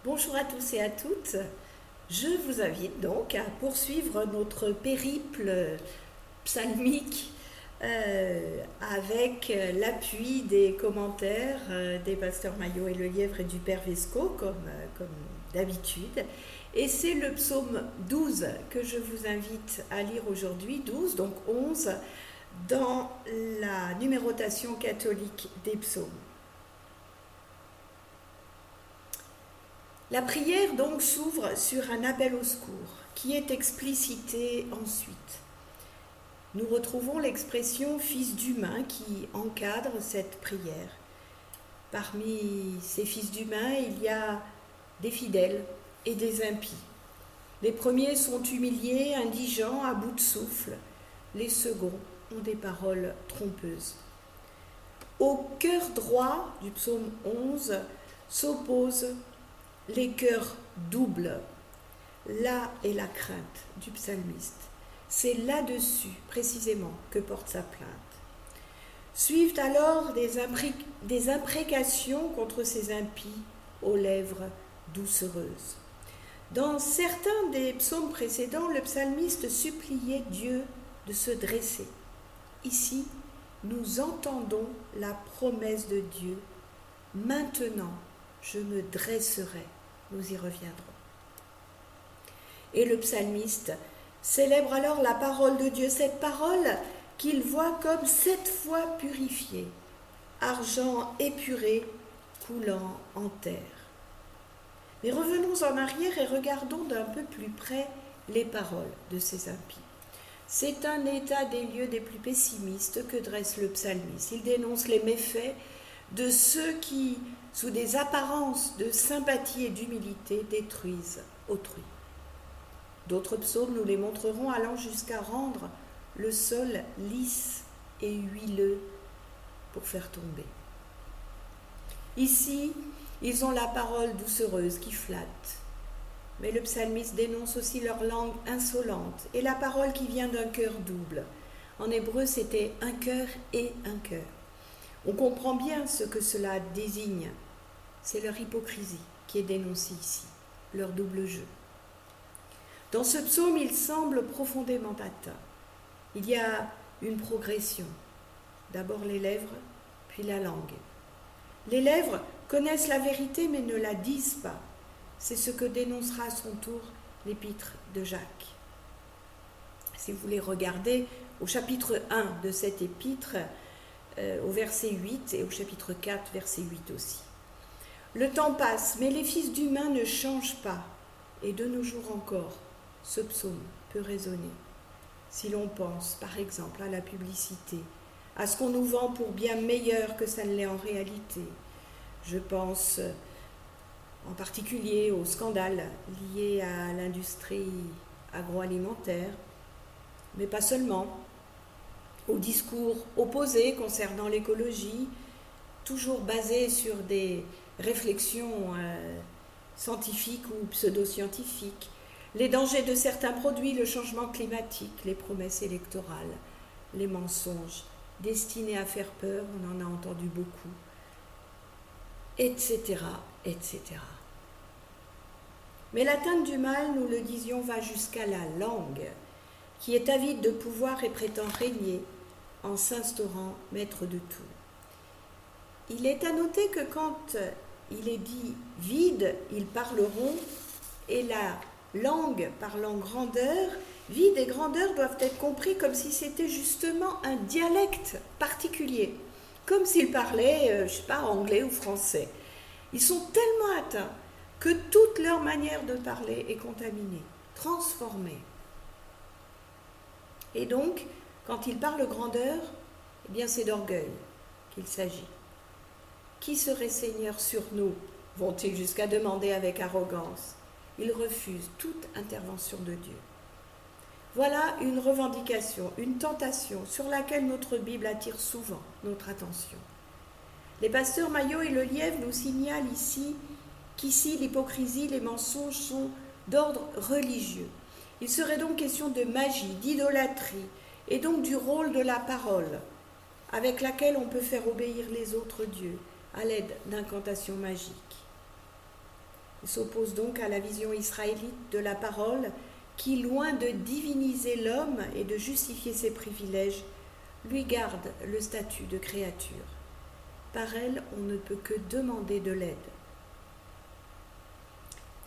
Bonjour à tous et à toutes. Je vous invite donc à poursuivre notre périple psalmique avec l'appui des commentaires des pasteurs Maillot et Lelièvre et du Père Vesco, comme d'habitude. Et c'est le psaume 12 que je vous invite à lire aujourd'hui, 12, donc 11, dans la numérotation catholique des psaumes. La prière donc s'ouvre sur un appel au secours qui est explicité ensuite. Nous retrouvons l'expression fils d'humain qui encadre cette prière. Parmi ces fils d'humain, il y a des fidèles et des impies. Les premiers sont humiliés, indigents, à bout de souffle. Les seconds ont des paroles trompeuses. Au cœur droit du psaume 11 s'opposent les cœurs doubles. Là est la crainte du psalmiste. C'est là-dessus, précisément, que porte sa plainte. Suivent alors des imprécations contre ces impies aux lèvres doucereuses. Dans certains des psaumes précédents, le psalmiste suppliait Dieu de se dresser. Ici, nous entendons la promesse de Dieu. Maintenant, je me dresserai. Nous y reviendrons. Et le psalmiste célèbre alors la parole de Dieu, cette parole qu'il voit comme 7 fois purifiée, argent épuré coulant en terre. Mais revenons en arrière et regardons d'un peu plus près les paroles de ces impies. C'est un état des lieux des plus pessimistes que dresse le psalmiste. Il dénonce les méfaits de ceux qui, sous des apparences de sympathie et d'humilité, détruisent autrui. D'autres psaumes nous les montreront allant jusqu'à rendre le sol lisse et huileux pour faire tomber. Ici, ils ont la parole doucereuse qui flatte. Mais le psalmiste dénonce aussi leur langue insolente et la parole qui vient d'un cœur double. En hébreu, c'était un cœur et un cœur. On comprend bien ce que cela désigne. C'est leur hypocrisie qui est dénoncée ici, leur double jeu. Dans ce psaume, il semble profondément atteint. Il y a une progression. D'abord les lèvres, puis la langue. Les lèvres connaissent la vérité mais ne la disent pas. C'est ce que dénoncera à son tour l'épître de Jacques. Si vous voulez regarder au chapitre 1 de cette épître, au verset 8 et au chapitre 4, verset 8 aussi. Le temps passe, mais les fils d'humains ne changent pas. Et de nos jours encore, ce psaume peut résonner. Si l'on pense, par exemple, à la publicité, à ce qu'on nous vend pour bien meilleur que ça ne l'est en réalité. Je pense en particulier aux scandales liés à l'industrie agroalimentaire, mais pas seulement, aux discours opposés concernant l'écologie, toujours basés sur des réflexions scientifiques ou pseudo-scientifiques, les dangers de certains produits, le changement climatique, les promesses électorales, les mensonges destinés à faire peur, on en a entendu beaucoup, etc., etc. Mais l'atteinte du mal, nous le disions, va jusqu'à la langue, qui est avide de pouvoir et prétend régner en s'instaurant maître de tout. Il est à noter que quand il est dit vide, ils parleront, et la langue parlant grandeur, vide et grandeur doivent être compris comme si c'était justement un dialecte particulier, comme s'ils parlaient, anglais ou français. Ils sont tellement atteints que toute leur manière de parler est contaminée, transformée. Et donc, quand ils parlent grandeur, eh bien c'est d'orgueil qu'il s'agit. Qui serait Seigneur sur nous, vont-ils jusqu'à demander avec arrogance. Ils refusent toute intervention de Dieu. Voilà une revendication, une tentation sur laquelle notre Bible attire souvent notre attention. Les pasteurs Maillot et Lelièvre nous signalent qu'ici l'hypocrisie, les mensonges sont d'ordre religieux. Il serait donc question de magie, d'idolâtrie, et donc du rôle de la parole, avec laquelle on peut faire obéir les autres dieux à l'aide d'incantations magiques. Il s'oppose donc à la vision israélite de la parole qui, loin de diviniser l'homme et de justifier ses privilèges, lui garde le statut de créature. Par elle, on ne peut que demander de l'aide.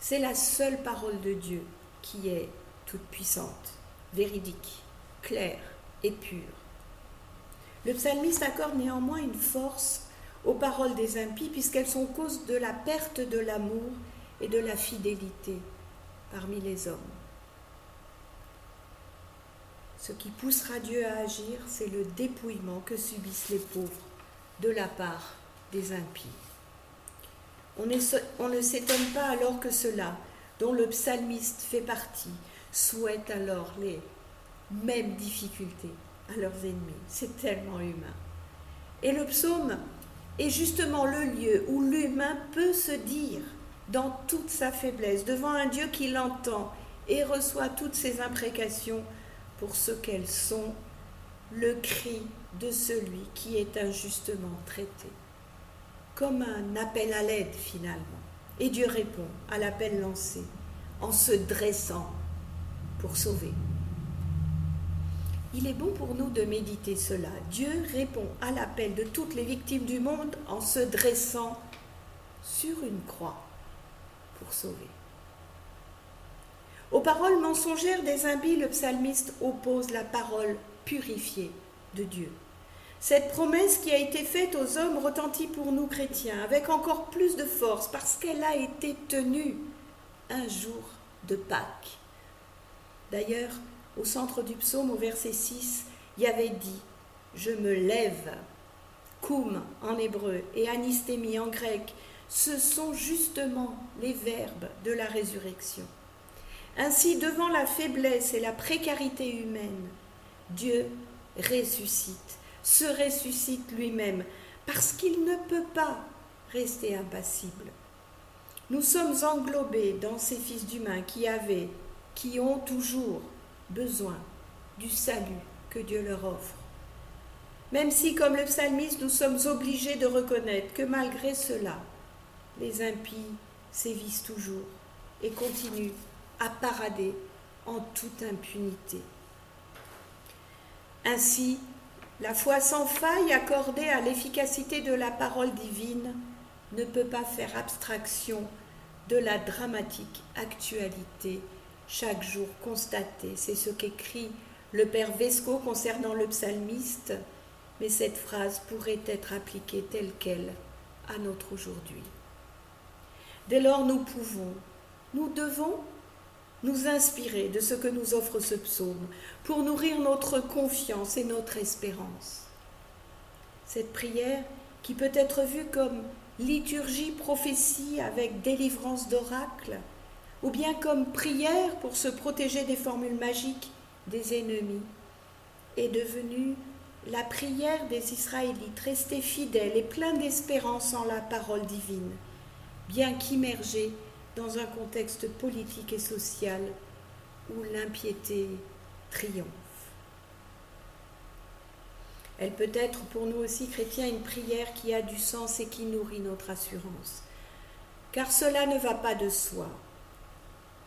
C'est la seule parole de Dieu qui est toute puissante, véridique, claire et pure. Le psalmiste accorde néanmoins une force aux paroles des impies puisqu'elles sont cause de la perte de l'amour et de la fidélité parmi les hommes. Ce qui poussera Dieu à agir, c'est le dépouillement que subissent les pauvres de la part des impies. On ne s'étonne pas alors que ceux-là, dont le psalmiste fait partie, souhaitent alors les mêmes difficultés à leurs ennemis. C'est tellement humain. Et le psaume est justement le lieu où l'humain peut se dire, dans toute sa faiblesse, devant un Dieu qui l'entend et reçoit toutes ses imprécations pour ce qu'elles sont, le cri de celui qui est injustement traité. Comme un appel à l'aide finalement. Et Dieu répond à l'appel lancé en se dressant pour sauver. Il est bon pour nous de méditer cela. Dieu répond à l'appel de toutes les victimes du monde en se dressant sur une croix pour sauver. Aux paroles mensongères des impies, le psalmiste oppose la parole purifiée de Dieu. Cette promesse qui a été faite aux hommes retentit pour nous chrétiens avec encore plus de force parce qu'elle a été tenue un jour de Pâques. D'ailleurs, au centre du psaume, au verset 6, il y avait dit « Je me lève ». Koum en hébreu et anistémie en grec, ce sont justement les verbes de la résurrection. Ainsi, devant la faiblesse et la précarité humaine, Dieu ressuscite, se ressuscite lui-même, parce qu'il ne peut pas rester impassible. Nous sommes englobés dans ces fils d'humains qui ont toujours besoin du salut que Dieu leur offre. Même si, comme le psalmiste, nous sommes obligés de reconnaître que malgré cela, les impies sévissent toujours et continuent à parader en toute impunité. Ainsi, la foi sans faille accordée à l'efficacité de la parole divine ne peut pas faire abstraction de la dramatique actualité chaque jour constatée. C'est ce qu'écrit le père Vesco concernant le psalmiste, mais cette phrase pourrait être appliquée telle quelle à notre aujourd'hui. Dès lors, nous devons nous inspirer de ce que nous offre ce psaume pour nourrir notre confiance et notre espérance. Cette prière, qui peut être vue comme liturgie, prophétie avec délivrance d'oracle, ou bien comme prière pour se protéger des formules magiques des ennemis, est devenue la prière des Israélites, restés fidèles et pleins d'espérance en la parole divine, bien qu'immergés dans un contexte politique et social où l'impiété triomphe. Elle peut être pour nous aussi chrétiens une prière qui a du sens et qui nourrit notre assurance, car cela ne va pas de soi.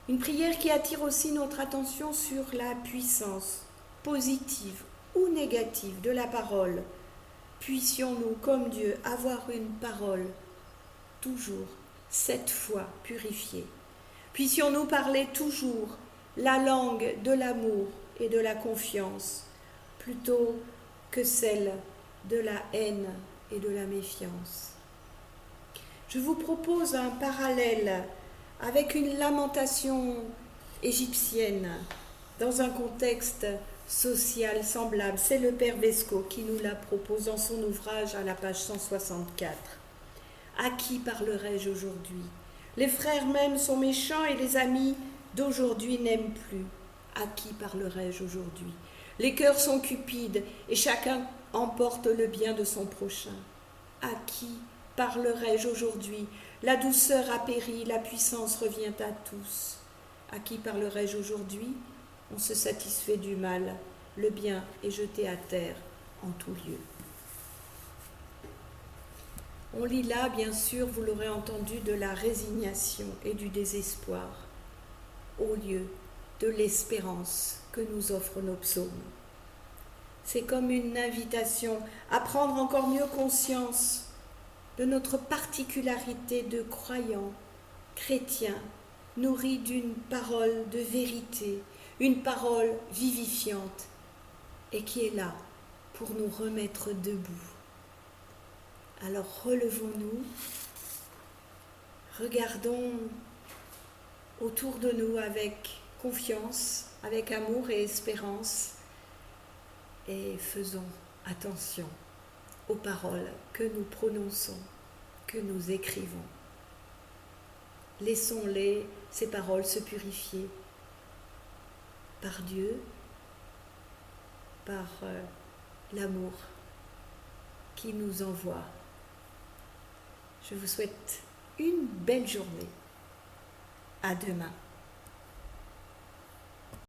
Une prière qui attire aussi notre attention sur la puissance positive ou négative de la parole. Puissions-nous, comme Dieu, avoir une parole toujours 7 fois purifiée. Puissions-nous parler toujours la langue de l'amour et de la confiance, plutôt que celle de la haine et de la méfiance. Je vous propose un parallèle avec une lamentation égyptienne dans un contexte social semblable. C'est le père Vesco qui nous la propose dans son ouvrage à la page 164. À qui parlerai-je aujourd'hui? Les frères même sont méchants et les amis d'aujourd'hui n'aiment plus. À qui parlerai-je aujourd'hui? Les cœurs sont cupides et chacun emporte le bien de son prochain. À qui parlerai-je aujourd'hui? La douceur a péri, la puissance revient à tous. À qui parlerai-je aujourd'hui? On se satisfait du mal, le bien est jeté à terre en tout lieu. On lit là, bien sûr, vous l'aurez entendu, de la résignation et du désespoir, au lieu de l'espérance que nous offrent nos psaumes. C'est comme une invitation à prendre encore mieux conscience de notre particularité de croyants, chrétiens, nourris d'une parole de vérité, une parole vivifiante, et qui est là pour nous remettre debout. Alors relevons-nous, regardons autour de nous avec confiance, avec amour et espérance, et faisons attention aux paroles que nous prononçons, que nous écrivons. Laissons-les, ces paroles, se purifier par Dieu, par l'amour qui nous envoie. Je vous souhaite une belle journée. À demain.